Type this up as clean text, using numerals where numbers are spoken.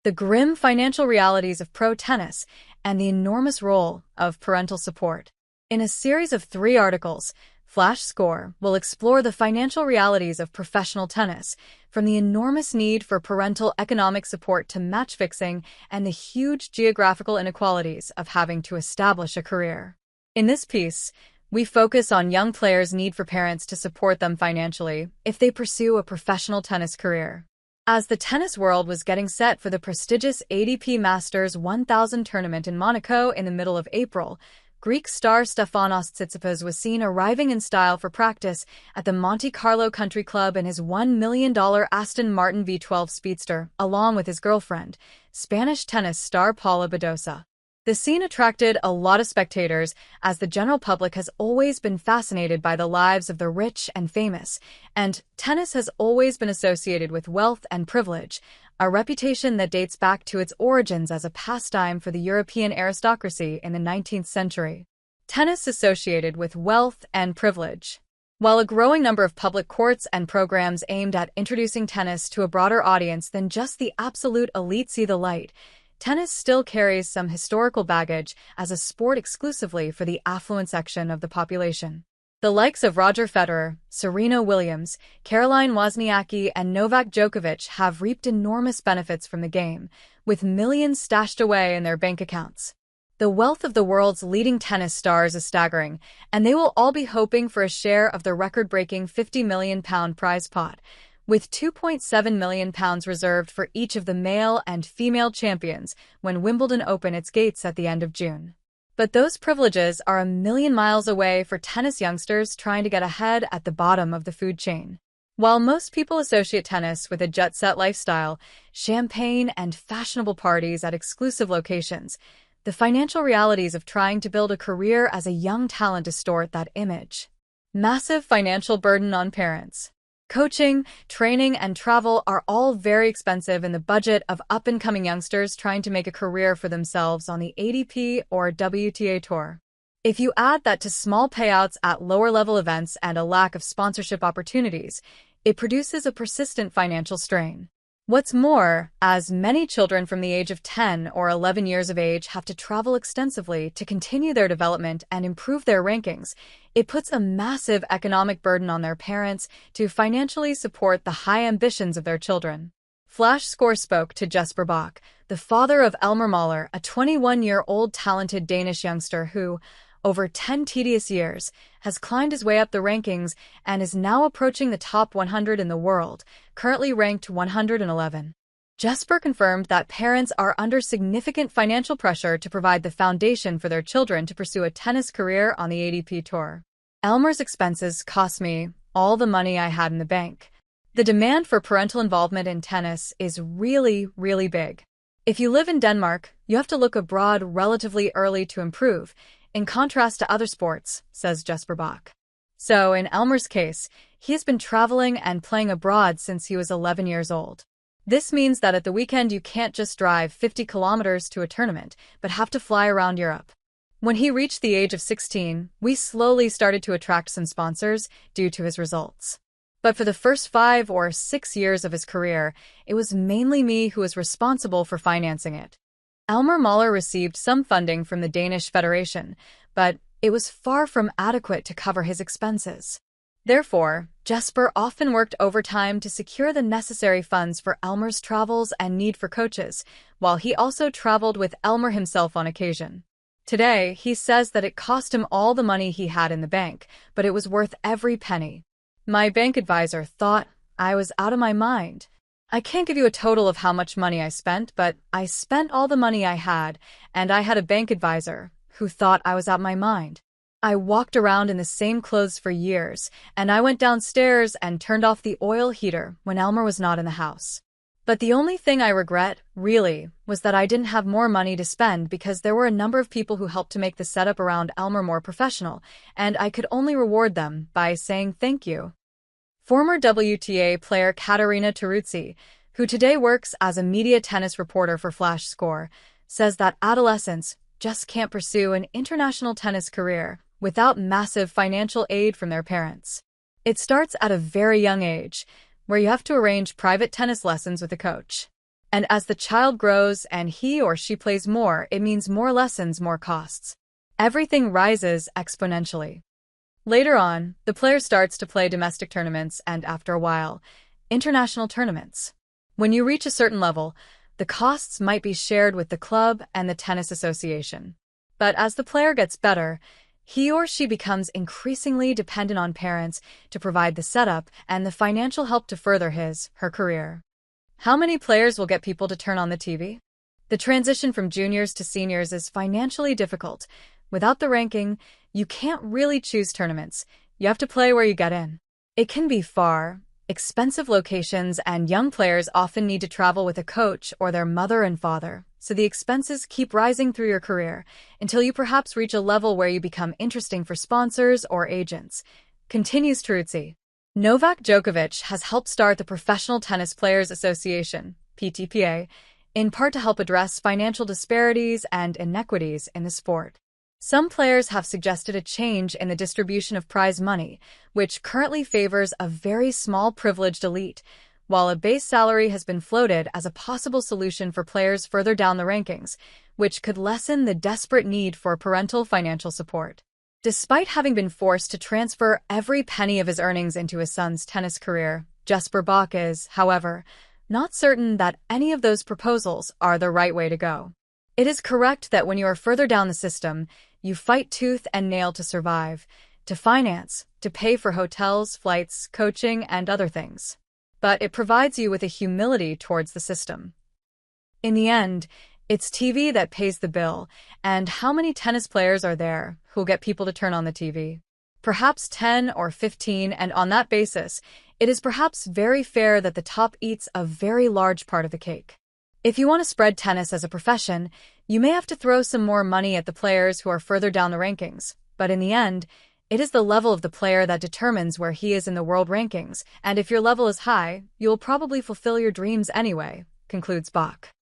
the grim financial realities of pro tennis, and the enormous role of parental support. In a series of 3 articles, Flash Score will explore the financial realities of professional tennis, from the enormous need for parental economic support to match fixing and the huge geographical inequalities of having to establish a career. In this piece, we focus on young players' need for parents to support them financially if they pursue a professional tennis career. As the tennis world was getting set for the prestigious ATP Masters 1000 tournament in Monaco in the middle of April, Greek star Stefanos Tsitsipas was seen arriving in style for practice at the Monte Carlo Country Club in his $1 million Aston Martin V12 Speedster, along with his girlfriend, Spanish tennis star Paula Badosa. The scene attracted a lot of spectators, as the general public has always been fascinated by the lives of the rich and famous, and tennis has always been associated with wealth and privilege, a reputation that dates back to its origins as a pastime for the European aristocracy in the 19th century. Tennis associated with wealth and privilege. While a growing number of public courts and programs aimed at introducing tennis to a broader audience than just the absolute elite see the light, tennis still carries some historical baggage as a sport exclusively for the affluent section of the population. The likes of Roger Federer, Serena Williams, Caroline Wozniacki, and Novak Djokovic have reaped enormous benefits from the game, with millions stashed away in their bank accounts. The wealth of the world's leading tennis stars is staggering, and they will all be hoping for a share of the record-breaking £50 million prize pot, with £2.7 million reserved for each of the male and female champions when Wimbledon opens its gates at the end of June. But those privileges are a million miles away for tennis youngsters trying to get ahead at the bottom of the food chain. While most people associate tennis with a jet-set lifestyle, champagne, and fashionable parties at exclusive locations, the financial realities of trying to build a career as a young talent distort that image. Massive financial burden on parents. Coaching, training, and travel are all very expensive in the budget of up-and-coming youngsters trying to make a career for themselves on the ATP or WTA Tour. If you add that to small payouts at lower-level events and a lack of sponsorship opportunities, it produces a persistent financial strain. What's more, as many children from the age of 10 or 11 years of age have to travel extensively to continue their development and improve their rankings, it puts a massive economic burden on their parents to financially support the high ambitions of their children. Flash Score spoke to Jesper Bach, the father of Elmer Mahler, a 21-year-old talented Danish youngster who, over 10 tedious years, has climbed his way up the rankings and is now approaching the top 100 in the world, currently ranked 111. Jesper confirmed that parents are under significant financial pressure to provide the foundation for their children to pursue a tennis career on the ATP Tour. Elmer's expenses cost me all the money I had in the bank. The demand for parental involvement in tennis is really, really big. If you live in Denmark, you have to look abroad relatively early to improve, in contrast to other sports, says Jesper Bach. So, in Elmer's case, he has been traveling and playing abroad since he was 11 years old. This means that at the weekend you can't just drive 50 kilometers to a tournament, but have to fly around Europe. When he reached the age of 16, we slowly started to attract some sponsors due to his results. But for the first 5 or 6 years of his career, it was mainly me who was responsible for financing it. Elmer Mahler received some funding from the Danish Federation, but it was far from adequate to cover his expenses. Therefore, Jesper often worked overtime to secure the necessary funds for Elmer's travels and need for coaches, while he also traveled with Elmer himself on occasion. Today, he says that it cost him all the money he had in the bank, but it was worth every penny. My bank advisor thought I was out of my mind. I can't give you a total of how much money I spent, but I spent all the money I had, and I had a bank advisor who thought I was out of my mind. I walked around in the same clothes for years, and I went downstairs and turned off the oil heater when Elmer was not in the house. But the only thing I regret, really, was that I didn't have more money to spend because there were a number of people who helped to make the setup around Elmer more professional, and I could only reward them by saying thank you. Former WTA player Katerina Teruzzi, who today works as a media tennis reporter for Flash Score, says that adolescents just can't pursue an international tennis career without massive financial aid from their parents. It starts at a very young age, where you have to arrange private tennis lessons with a coach. And as the child grows and he or she plays more, it means more lessons, more costs. Everything rises exponentially. Later on, the player starts to play domestic tournaments and, after a while, international tournaments. When you reach a certain level, the costs might be shared with the club and the tennis association. But as the player gets better, he or she becomes increasingly dependent on parents to provide the setup and the financial help to further her career. How many players will get people to turn on the TV? The transition from juniors to seniors is financially difficult. Without the ranking, you can't really choose tournaments. You have to play where you get in. It can be far, expensive locations, and young players often need to travel with a coach or their mother and father, so the expenses keep rising through your career until you perhaps reach a level where you become interesting for sponsors or agents. Continues Teruzzi. Novak Djokovic has helped start the Professional Tennis Players Association, PTPA, in part to help address financial disparities and inequities in the sport. Some players have suggested a change in the distribution of prize money, which currently favors a very small privileged elite, while a base salary has been floated as a possible solution for players further down the rankings, which could lessen the desperate need for parental financial support. Despite having been forced to transfer every penny of his earnings into his son's tennis career, Jesper Bach is, however, not certain that any of those proposals are the right way to go. It is correct that when you are further down the system, you fight tooth and nail to survive, to finance, to pay for hotels, flights, coaching, and other things. But it provides you with a humility towards the system. In the end, it's TV that pays the bill, and how many tennis players are there who'll get people to turn on the TV? Perhaps 10 or 15, and on that basis, it is perhaps very fair that the top eats a very large part of the cake. If you want to spread tennis as a profession, you may have to throw some more money at the players who are further down the rankings, but in the end, it is the level of the player that determines where he is in the world rankings, and if your level is high, you will probably fulfill your dreams anyway, concludes Bach.